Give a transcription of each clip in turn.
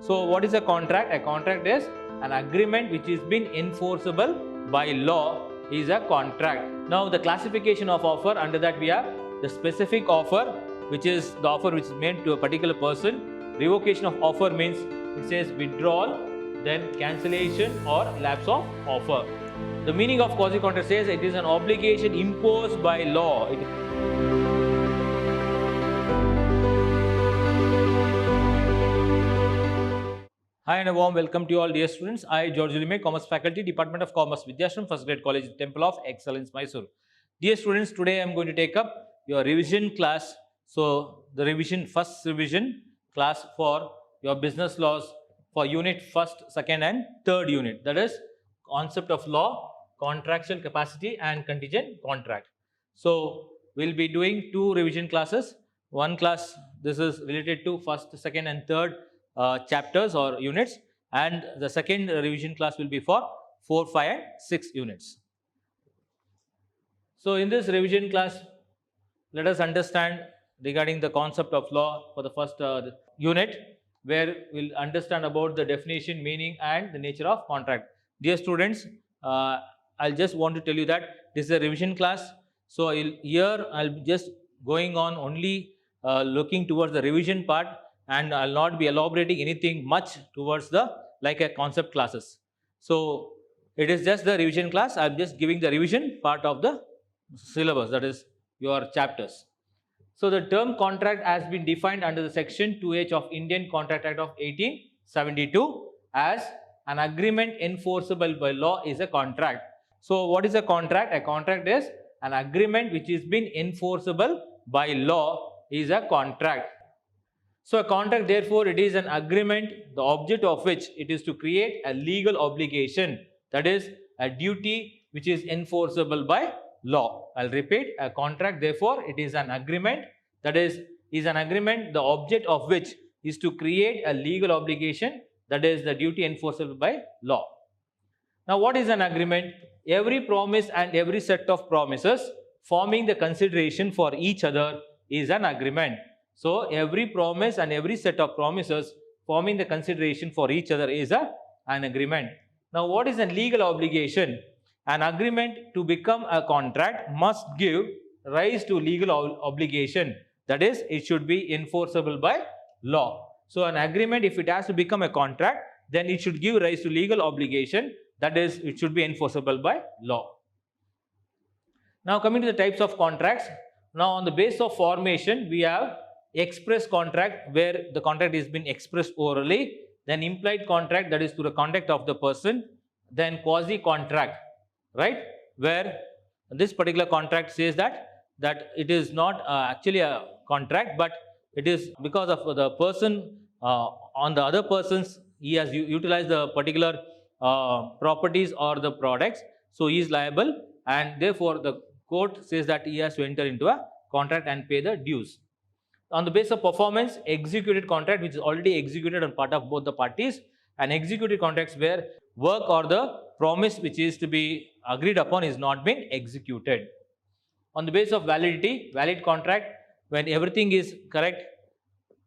So what is a contract? A contract is an agreement which is been enforceable by law is a contract. Now the classification of offer, under that we have the specific offer, which is the offer which is made to a particular person. Revocation of offer means it says withdrawal, then cancellation or lapse of offer. The meaning of quasi-contract says it is an obligation imposed by law. Hi and a warm welcome to you all dear students. I, George Ulime, Commerce Faculty, Department of Commerce, Vidyashram, First Grade College, Temple of Excellence, Mysore. Dear students, today I am going to take up your revision class. So, the revision, first revision class for your business laws for unit first, second and third unit. That is concept of law, contractual capacity and contingent contract. So, we will be doing two revision classes. One class, this is related to first, second and third chapters or units, and the second revision class will be for 4, 5 and 6 units. So in this revision class, let us understand regarding the concept of law for the first unit, where we'll understand about the definition, meaning and the nature of contract. Dear students, I'll just want to tell you that this is a revision class. So here I'll just going on only looking towards the revision part, and I'll not be elaborating anything much towards the like a concept classes. So it is just the revision class. I'm just giving the revision part of the syllabus, that is your chapters. So the term contract has been defined under the section 2H of Indian Contract Act of 1872 as an agreement enforceable by law is a contract. So what is a contract? A contract is an agreement which is been enforceable by law is a contract. So a contract, therefore, it is an agreement, the object of which it is to create a legal obligation, that is a duty which is enforceable by law. I'll repeat, a contract, therefore, it is an agreement, that is an agreement, the object of which is to create a legal obligation, that is the duty enforceable by law. Now, what is an agreement? Every promise and every set of promises forming the consideration for each other is an agreement. So, every promise and every set of promises forming the consideration for each other is an agreement. Now, what is a legal obligation? An agreement to become a contract must give rise to legal obligation. That is, it should be enforceable by law. So, an agreement, if it has to become a contract, then it should give rise to legal obligation. That is, it should be enforceable by law. Now, coming to the types of contracts. Now, on the basis of formation, we have express contract, where the contract is been expressed orally, then implied contract, that is through the conduct of the person, then quasi contract, right, where this particular contract says that it is not actually a contract, but it is because of the person on the other person's, he has utilized the particular properties or the products, so he is liable, and therefore the court says that he has to enter into a contract and pay the dues. On the basis of performance, executed contract, which is already executed on part of both the parties, and executed contracts where work or the promise which is to be agreed upon is not been executed. On the basis of validity, valid contract, when everything is correct,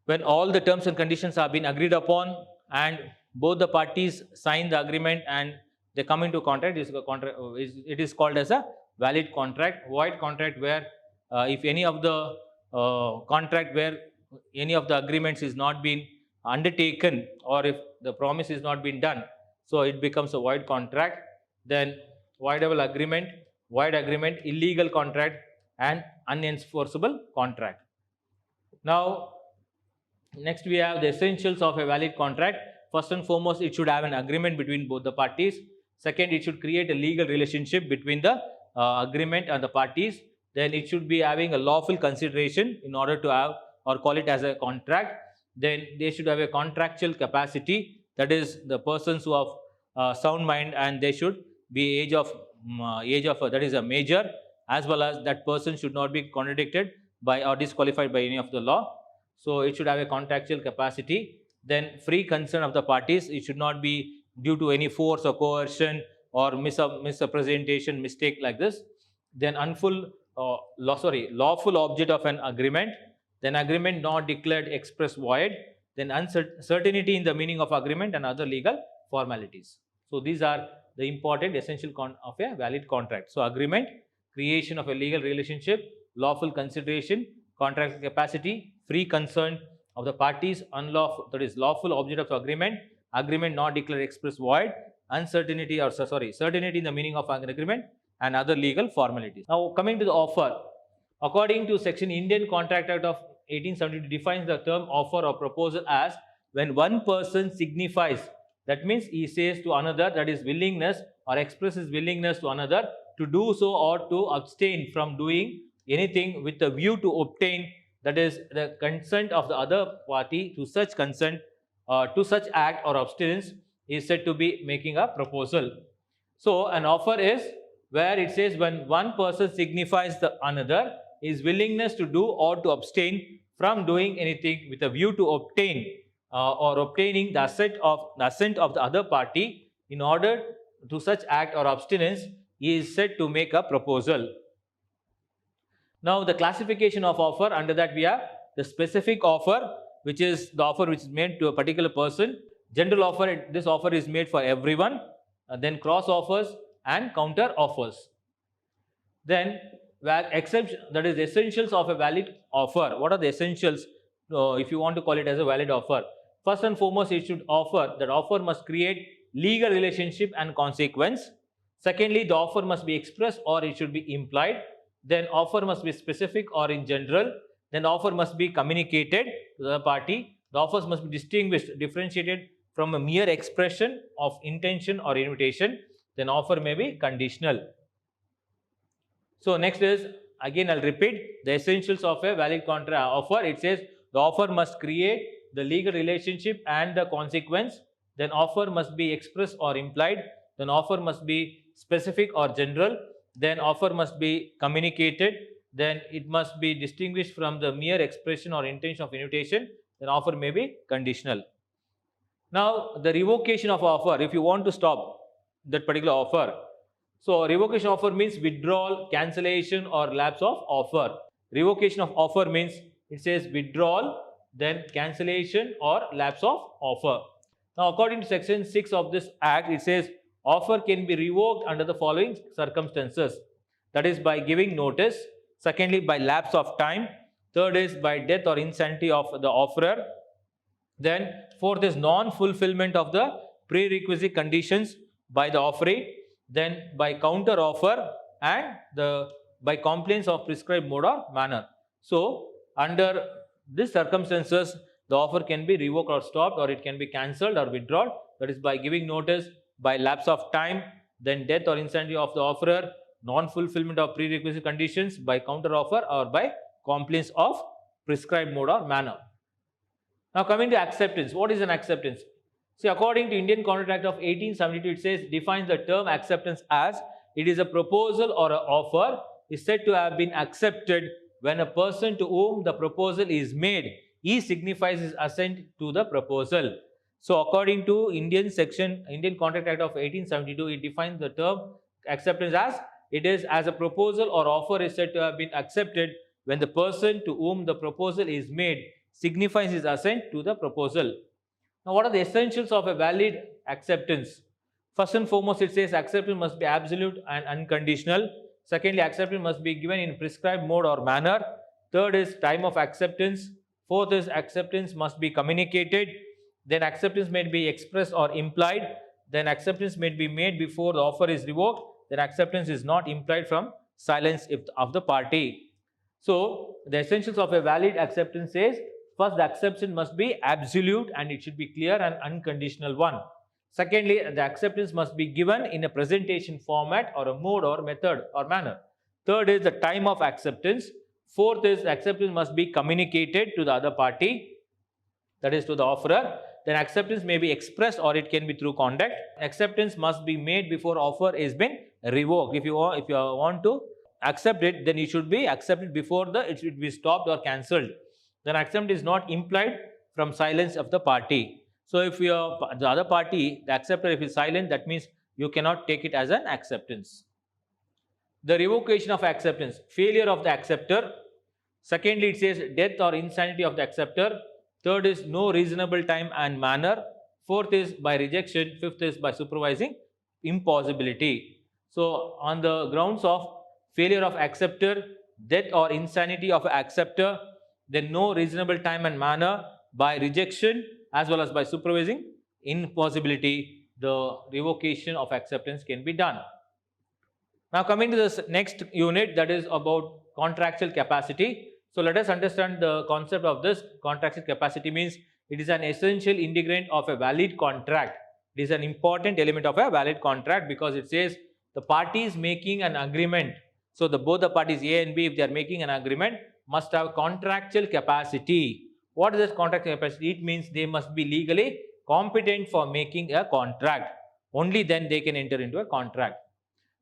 when all the terms and conditions have been agreed upon and both the parties sign the agreement and they come into contract, it is called as a valid contract. Void contract, where if any of the contract where any of the agreements is not been undertaken, or if the promise is not been done, so it becomes a void contract. Then voidable agreement, void agreement, illegal contract and unenforceable contract. Now, next we have the essentials of a valid contract. First and foremost, it should have an agreement between both the parties. Second, it should create a legal relationship between the agreement and the parties. Then it should be having a lawful consideration in order to have or call it as a contract. Then they should have a contractual capacity, that is the persons who have sound mind, and they should be age of that is a major, as well as that person should not be contradicted by or disqualified by any of the law. So it should have a contractual capacity. Then free consent of the parties, it should not be due to any force or coercion or misrepresentation, mistake like this. Then lawful object of an agreement, then agreement not declared express void, then uncertainty in the meaning of agreement and other legal formalities. So these are the important essential of a valid contract. So agreement, creation of a legal relationship, lawful consideration, contract capacity, free consent of the parties, unlawful, that is lawful object of agreement, agreement not declared express void, uncertainty or certainty in the meaning of an agreement and other legal formalities. Now coming to the offer, according to section Indian Contract Act of 1872 defines the term offer or proposal as when one person signifies, that means he says to another, that is willingness or expresses willingness to another to do so or to abstain from doing anything with a view to obtain, that is the consent of the other party to such consent to such act or abstinence, is said to be making a proposal. So an offer is where it says when one person signifies the another his willingness to do or to abstain from doing anything with a view to obtain or obtaining the assent of the other party in order to such act or abstinence, he is said to make a proposal. Now the classification of offer, under that we have the specific offer, which is the offer which is made to a particular person. General offer, this offer is made for everyone. Then cross offers and counter offers. Then exception, that is essentials of a valid offer. What are the essentials if you want to call it as a valid offer? First and foremost, it should offer, that offer must create legal relationship and consequence. Secondly, the offer must be express or it should be implied. Then offer must be specific or in general. Then offer must be communicated to the party. The offers must be distinguished, differentiated from a mere expression of intention or invitation. Then offer may be conditional. So next is, again I'll repeat, the essentials of a valid contract offer. It says the offer must create the legal relationship and the consequence. Then offer must be express or implied. Then offer must be specific or general. Then offer must be communicated. Then it must be distinguished from the mere expression or intention of invitation. Then offer may be conditional. Now the revocation of offer, if you want to stop that particular offer. So revocation of offer means withdrawal, cancellation or lapse of offer. Revocation of offer means it says withdrawal, then cancellation or lapse of offer. Now according to section 6 of this act, it says offer can be revoked under the following circumstances. That is by giving notice. Secondly, by lapse of time. Third is by death or insanity of the offerer. Then fourth is non-fulfillment of the prerequisite conditions by the offeree. Then by counter offer and by complaints of prescribed mode or manner. So under these circumstances, the offer can be revoked or stopped, or it can be cancelled or withdrawn. That is by giving notice, by lapse of time, then death or insanity of the offerer, non-fulfillment of prerequisite conditions, by counter offer or by complaints of prescribed mode or manner. Now coming to acceptance, what is an acceptance? See, according to Indian Contract Act of 1872, it says defines the term acceptance as it is a proposal or an offer is said to have been accepted when a person to whom the proposal is made, he signifies his assent to the proposal. So according to Indian Contract Act of 1872, it defines the term acceptance as it is as a proposal or offer is said to have been accepted when the person to whom the proposal is made signifies his assent to the proposal. Now, what are the essentials of a valid acceptance? First and foremost, it says acceptance must be absolute and unconditional. Secondly, acceptance must be given in prescribed mode or manner. Third is time of acceptance. Fourth is acceptance must be communicated. Then acceptance may be expressed or implied. Then acceptance may be made before the offer is revoked. Then acceptance is not implied from silence of the party. So, the essentials of a valid acceptance says, first, the acceptance must be absolute and it should be clear and unconditional one. Secondly, the acceptance must be given in a presentation format or a mode or method or manner. Third is the time of acceptance. Fourth is acceptance must be communicated to the other party, that is to the offerer. Then acceptance may be expressed or it can be through conduct. Acceptance must be made before offer is been revoked. If you want to accept it, then it should be accepted before it should be stopped or cancelled. Then acceptance is not implied from silence of the party. So if the other party, the acceptor, if is silent, that means you cannot take it as an acceptance. The revocation of acceptance, failure of the acceptor. Secondly, it says death or insanity of the acceptor. Third is no reasonable time and manner. Fourth is by rejection. Fifth is by supervising impossibility. So on the grounds of failure of acceptor, death or insanity of acceptor, then no reasonable time and manner, by rejection as well as by supervising impossibility, the revocation of acceptance can be done. Now coming to this next unit, that is about contractual capacity. So let us understand the concept of this. Contractual capacity means it is an essential integrant of a valid contract. It is an important element of a valid contract because it says the parties making an agreement. So both the parties A and B, if they are making an agreement, must have contractual capacity. What is this contractual capacity? It means they must be legally competent for making a contract. Only then they can enter into a contract.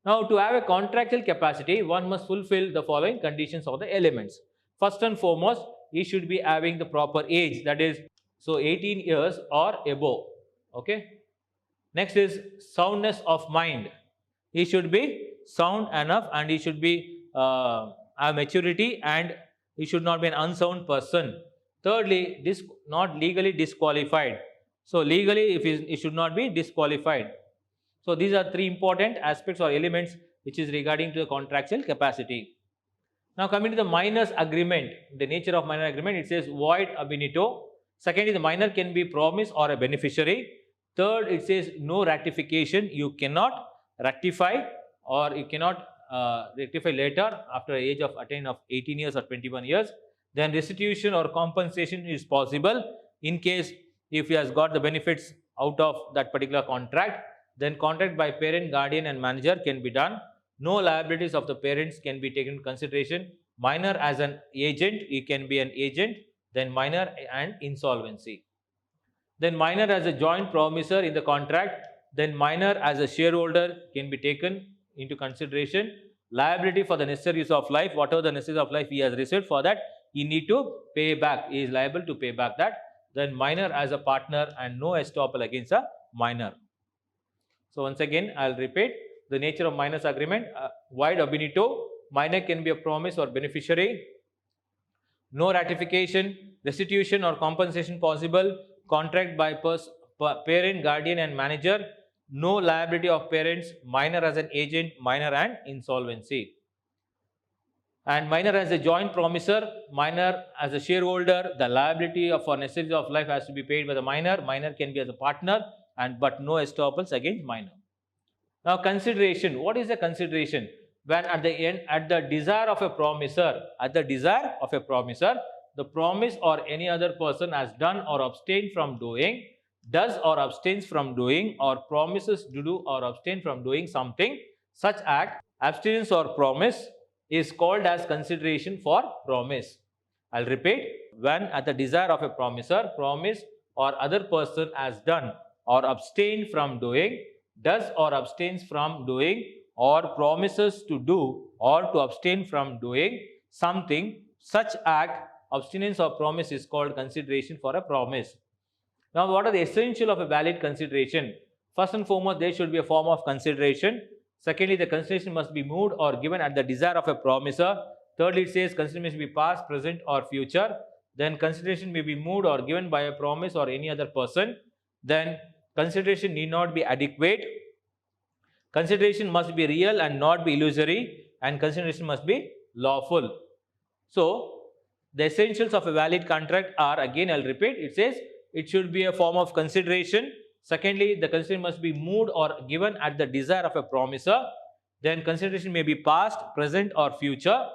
Now, to have a contractual capacity, one must fulfill the following conditions or the elements. First and foremost, he should be having the proper age, that is, so 18 years or above. Okay. Next is soundness of mind. He should be sound enough and he should be have maturity and he should not be an unsound person. Thirdly, not legally disqualified. So legally, if he should not be disqualified. So these are three important aspects or elements which is regarding to the contractual capacity. Now coming to the minor's agreement, the nature of minor agreement, it says void ab initio. Secondly, the minor can be promise or a beneficiary. Third, it says no ratification. You cannot ratify or you cannot rectify later after the age of attain of 18 years or 21 years. Then restitution or compensation is possible in case if he has got the benefits out of that particular contract. Then contract by parent, guardian and manager can be done. No liabilities of the parents can be taken into consideration. Minor as an agent, he can be an agent. Then minor and insolvency. Then minor as a joint promisor in the contract. Then minor as a shareholder can be taken into consideration. Liability for the necessaries of life, whatever the necessaries of life he has received, for that he need to pay back. He is liable to pay back that. Then minor as a partner and no estoppel against a minor. So once again, I will repeat the nature of minor's agreement. Void ab initio, minor can be a promise or beneficiary. No ratification, restitution or compensation possible. Contract by parent, guardian and manager. No liability of parents. Minor as an agent, minor and insolvency. And minor as a joint promisor, minor as a shareholder. The liability for necessities of life has to be paid by the minor. Minor can be as a partner. But no estoppels against minor. Now consideration. What is the consideration? When at the end, at the desire of a promisor, the promise or any other person has done or abstained from doing, does or abstains from doing, or promises to do or abstain from doing something, such act, abstinence or promise is called as consideration for promise. I'll repeat. When at the desire of a promisor, promise or other person has done or abstain from doing, does or abstains from doing, or promises to do or to abstain from doing something, such act, abstinence or promise is called consideration for a promise. Now what are the essential of a valid consideration? First and foremost, there should be a form of consideration. Secondly, the consideration must be moved or given at the desire of a promisor. Thirdly, it says consideration may be past, present or future. Then consideration may be moved or given by a promise or any other person. Then consideration need not be adequate. Consideration must be real and not be illusory, and consideration must be lawful. So, the essentials of a valid contract are, again I'll repeat, it says it should be a form of consideration. Secondly, the consideration must be moved or given at the desire of a promisor. Then consideration may be past, present or future.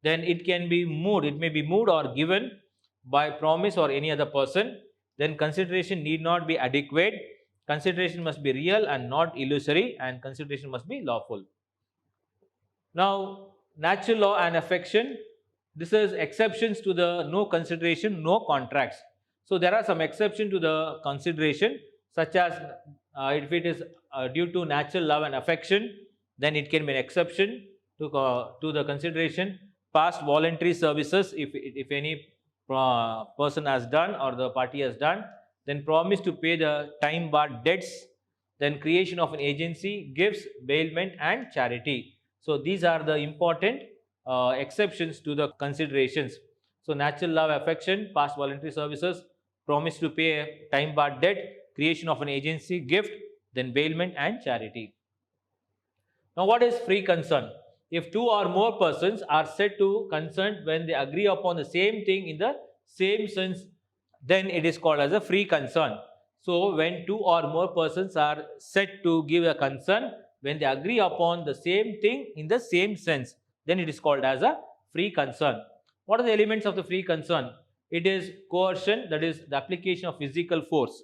Then it can be moved, it may be moved or given by promise or any other person. Then consideration need not be adequate. Consideration must be real and not illusory, and consideration must be lawful. Now, natural law and affection. This is exceptions to the no consideration, no contracts. So there are some exceptions to the consideration, such as if it is due to natural love and affection, then it can be an exception to the consideration. Past voluntary services, if any person has done or the party has done, then promise to pay the time barred debts, then creation of an agency, gifts, bailment and charity. So these are the important exceptions to the considerations. So natural love, affection, past voluntary services, promise to pay a time-barred debt, creation of an agency, gift, then bailment and charity. Now, what is free consent? If two or more persons are said to consent when they agree upon the same thing in the same sense, then it is called as a free consent. So, when two or more persons are said to give a consent when they agree upon the same thing in the same sense, then it is called as a free consent. What are the elements of the free consent? It is coercion, that is the application of physical force.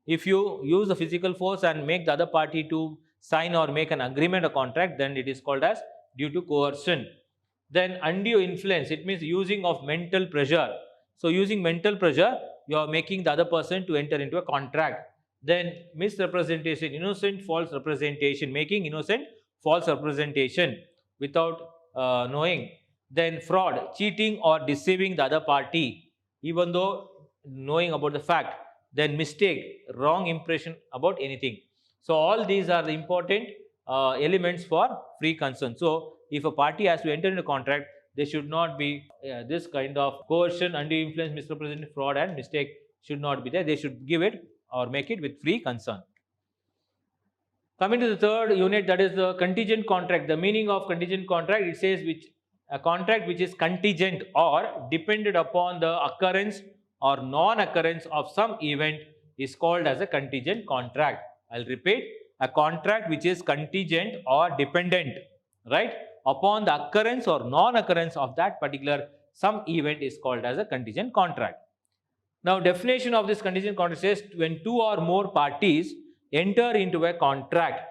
If you use the physical force and make the other party to sign or make an agreement or contract, then it is called as due to coercion. Then undue influence, it means using of mental pressure. So using mental pressure, you are making the other person to enter into a contract. Then misrepresentation, innocent false representation, making innocent false representation without knowing. Then fraud, cheating or deceiving the other party even though knowing about the fact. Then mistake, wrong impression about anything. So all these are the important elements for free consent. So if a party has to enter into a contract, there should not be this kind of coercion, undue influence, misrepresentation, fraud and mistake should not be there. They should give it or make it with free consent. Coming to the third unit, that is the contingent contract. The meaning of contingent contract, it says a contract which is contingent or dependent upon the occurrence or non-occurrence of some event is called as a contingent contract. I'll repeat, a contract which is contingent or dependent, right, upon the occurrence or non-occurrence of that particular some event is called as a contingent contract. Now, definition of this contingent contract says when two or more parties enter into a contract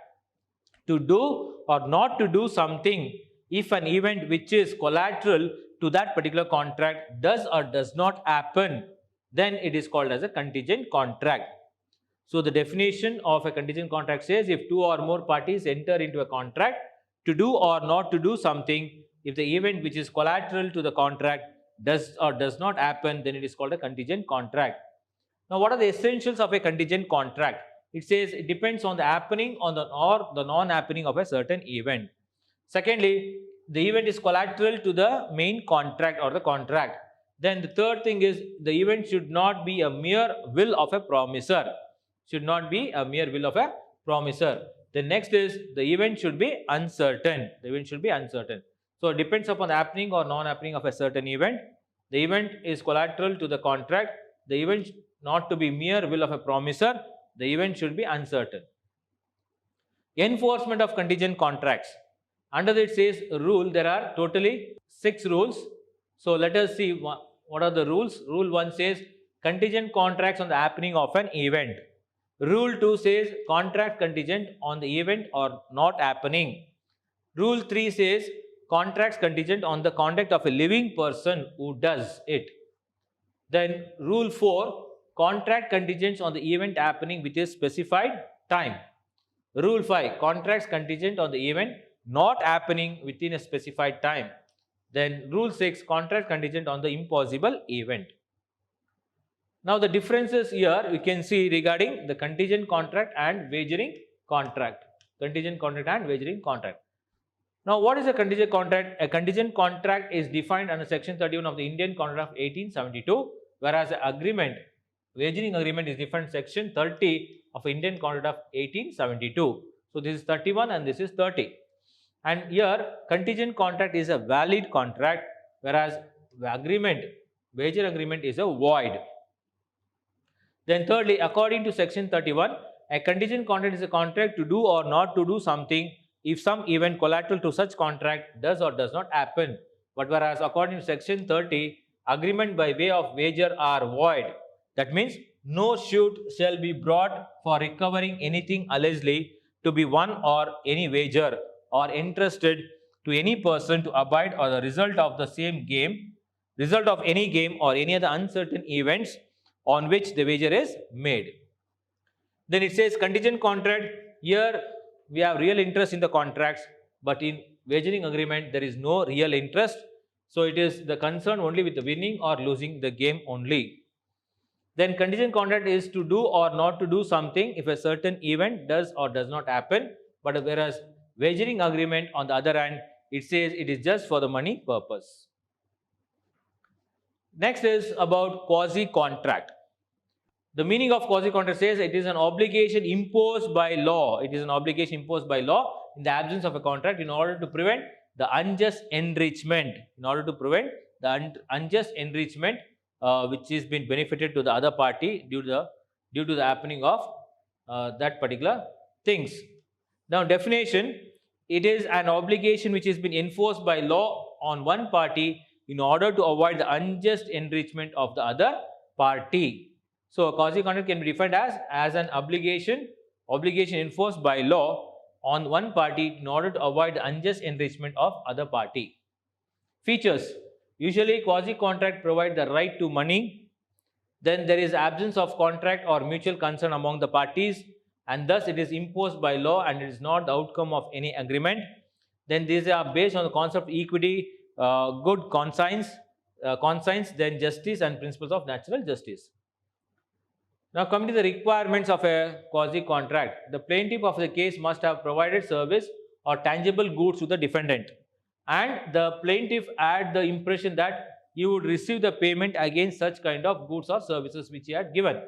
to do or not to do something, if an event which is collateral to that particular contract does or does not happen, then it is called as a contingent contract. So the definition of a contingent contract says if two or more parties enter into a contract to do or not to do something, if the event which is collateral to the contract does or does not happen, then it is called a contingent contract. Now, what are the essentials of a contingent contract? It says it depends on the happening or the non-happening of a certain event. Secondly, the event is collateral to the main contract or the contract. Then the third thing is the event should not be a mere will of a promisor. Should not be a mere will of a promisor. The next is the event should be uncertain. The event should be uncertain. So it depends upon the happening or non-happening of a certain event. The event is collateral to the contract. The event not to be mere will of a promisor. The event should be uncertain. Enforcement of contingent contracts. Under it says rule, there are totally 6 rules. So let us see what are the rules. Rule 1 says contingent contracts on the happening of an event. Rule 2 says contract contingent on the event or not happening. Rule 3 says contracts contingent on the conduct of a living person who does it. Then rule 4, contract contingents on the event happening with a specified time. Rule 5, contracts contingent on the event not happening within a specified time. Then rule 6, contract contingent on the impossible event. Now the differences here we can see regarding the contingent contract and wagering contract. Contingent contract and wagering contract. Now what is a contingent contract? A contingent contract is defined under section 31 of the Indian Contract of 1872, whereas the agreement, wagering agreement is defined section 30 of Indian Contract of 1872. So this is 31 and this is 30. And here contingent contract is a valid contract, whereas the agreement, wager agreement is a void. Then thirdly, according to section 31, a contingent contract is a contract to do or not to do something if some event collateral to such contract does or does not happen. But whereas according to section 30, agreement by way of wager are void. That means no suit shall be brought for recovering anything allegedly to be won or any wager or entrusted to any person to abide or the result of the same game, result of any game or any other uncertain events on which the wager is made. Then it says contingent contract. Here we have real interest in the contracts, but in wagering agreement there is no real interest. So it is the concern only with the winning or losing the game only. Then contingent contract is to do or not to do something if a certain event does or does not happen. But whereas wagering agreement on the other hand, it says it is just for the money purpose. Next is about quasi-contract. The meaning of quasi-contract says it is an obligation imposed by law. It is an obligation imposed by law in the absence of a contract in order to prevent the unjust enrichment. In order to prevent the unjust enrichment which is been benefited to the other party due to the happening of that particular things. Now, definition: it is an obligation which has been enforced by law on one party in order to avoid the unjust enrichment of the other party. So, a quasi-contract can be defined as an obligation enforced by law on one party in order to avoid the unjust enrichment of other party. Features: usually quasi-contract provide the right to money. Then there is absence of contract or mutual consent among the parties, and thus it is imposed by law and it is not the outcome of any agreement. Then these are based on the concept of equity, good conscience, then justice and principles of natural justice. Now, coming to the requirements of a quasi-contract, the plaintiff of the case must have provided service or tangible goods to the defendant, and the plaintiff had the impression that he would receive the payment against such kind of goods or services which he had given.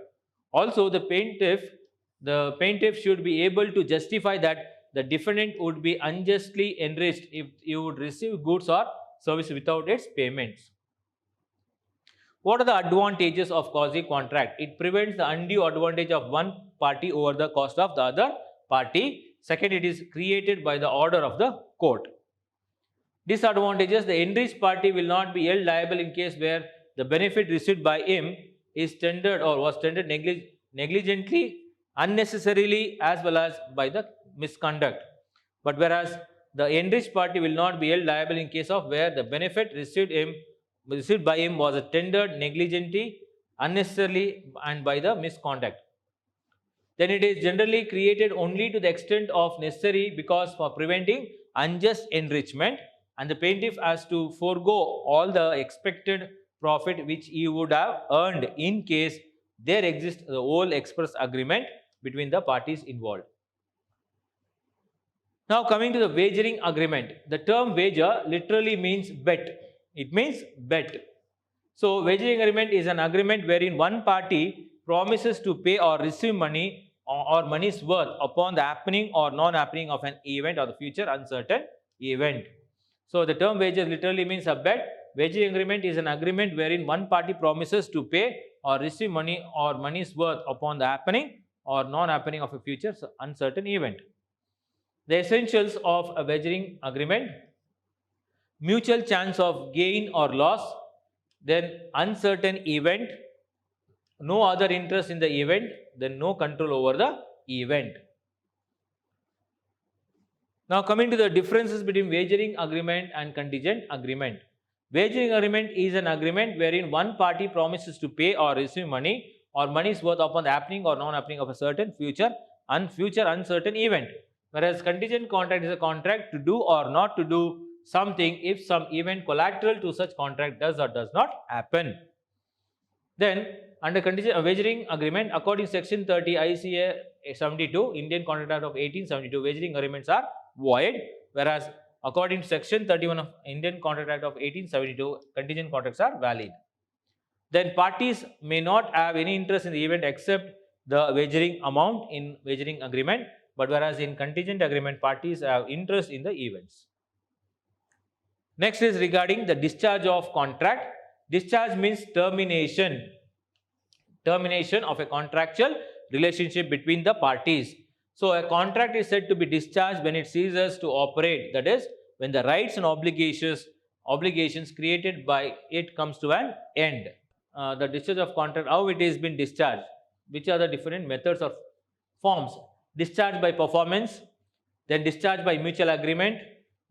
Also, the plaintiff should be able to justify that the defendant would be unjustly enriched if he would receive goods or services without its payments. What are the advantages of quasi-contract? It prevents the undue advantage of one party over the cost of the other party. Second, it is created by the order of the court. Disadvantages: the enriched party will not be held liable in case where the benefit received by him is tendered or was tendered negligently, unnecessarily, as well as by the misconduct. But whereas the enriched party will not be held liable in case of where the benefit received by him was tendered negligently, unnecessarily, and by the misconduct. Then it is generally created only to the extent of necessary because for preventing unjust enrichment, and the plaintiff has to forego all the expected profit which he would have earned in case there exists the whole express agreement between the parties involved. Now, coming to the wagering agreement, the term wager literally means bet. It means bet. So, wagering agreement is an agreement wherein one party promises to pay or receive money or money's worth upon the happening or non-happening of an event or the future uncertain event. So, the term wager literally means a bet. Wagering agreement is an agreement wherein one party promises to pay or receive money or money's worth upon the happening or non-happening of a future uncertain event. The essentials of a wagering agreement: mutual chance of gain or loss, then uncertain event, no other interest in the event, then no control over the event. Now, coming to the differences between wagering agreement and contingent agreement. Wagering agreement is an agreement wherein one party promises to pay or receive money or money's worth upon the happening or non-happening of a certain future uncertain event. Whereas contingent contract is a contract to do or not to do something if some event collateral to such contract does or does not happen. Then, under contingent wagering agreement, according to section 30 ICA 72, Indian Contract Act of 1872, wagering agreements are void, whereas according to section 31 of Indian Contract Act of 1872, contingent contracts are valid. Then parties may not have any interest in the event except the wagering amount in wagering agreement, but whereas in contingent agreement, parties have interest in the events. Next is regarding the discharge of contract. Discharge means termination of a contractual relationship between the parties. So, a contract is said to be discharged when it ceases to operate, that is, when the rights and obligations created by it comes to an end. The discharge of contract, how it is been discharged, which are the different methods or forms: discharge by performance, then discharge by mutual agreement,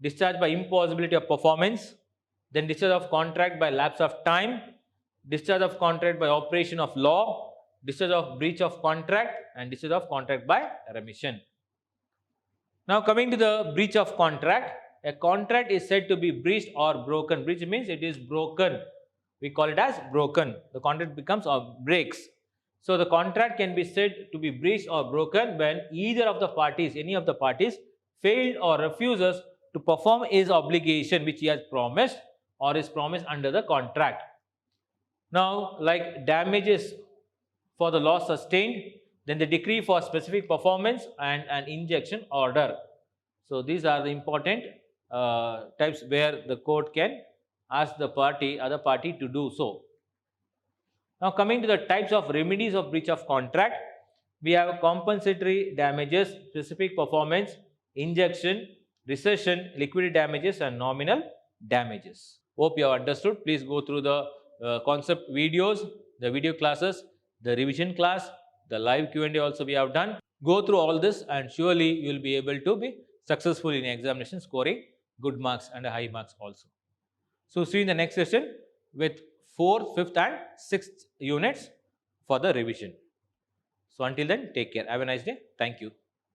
discharge by impossibility of performance, then discharge of contract by lapse of time, discharge of contract by operation of law, discharge of breach of contract, and discharge of contract by remission. Now, coming to the breach of contract, a contract is said to be breached or broken. Breach means it is broken. We call it as broken. The contract becomes or breaks. So, the contract can be said to be breached or broken when either of the parties, any of the parties, failed or refuses to perform his obligation which he has promised or is promised under the contract. Now, like damages for the loss sustained, then the decree for specific performance and an injunction order. So these are the important types where the court can ask the other party to do so. Now coming to the types of remedies of breach of contract, we have compensatory damages, specific performance, injunction, rescission, liquidated damages and nominal damages. Hope you have understood. Please go through the concept videos, the video classes, the revision class, the live Q&A also we have done. Go through all this and surely you will be able to be successful in examination, scoring good marks and high marks also. So see you in the next session with 4th, 5th and 6th units for the revision. So until then, take care. Have a nice day. Thank you.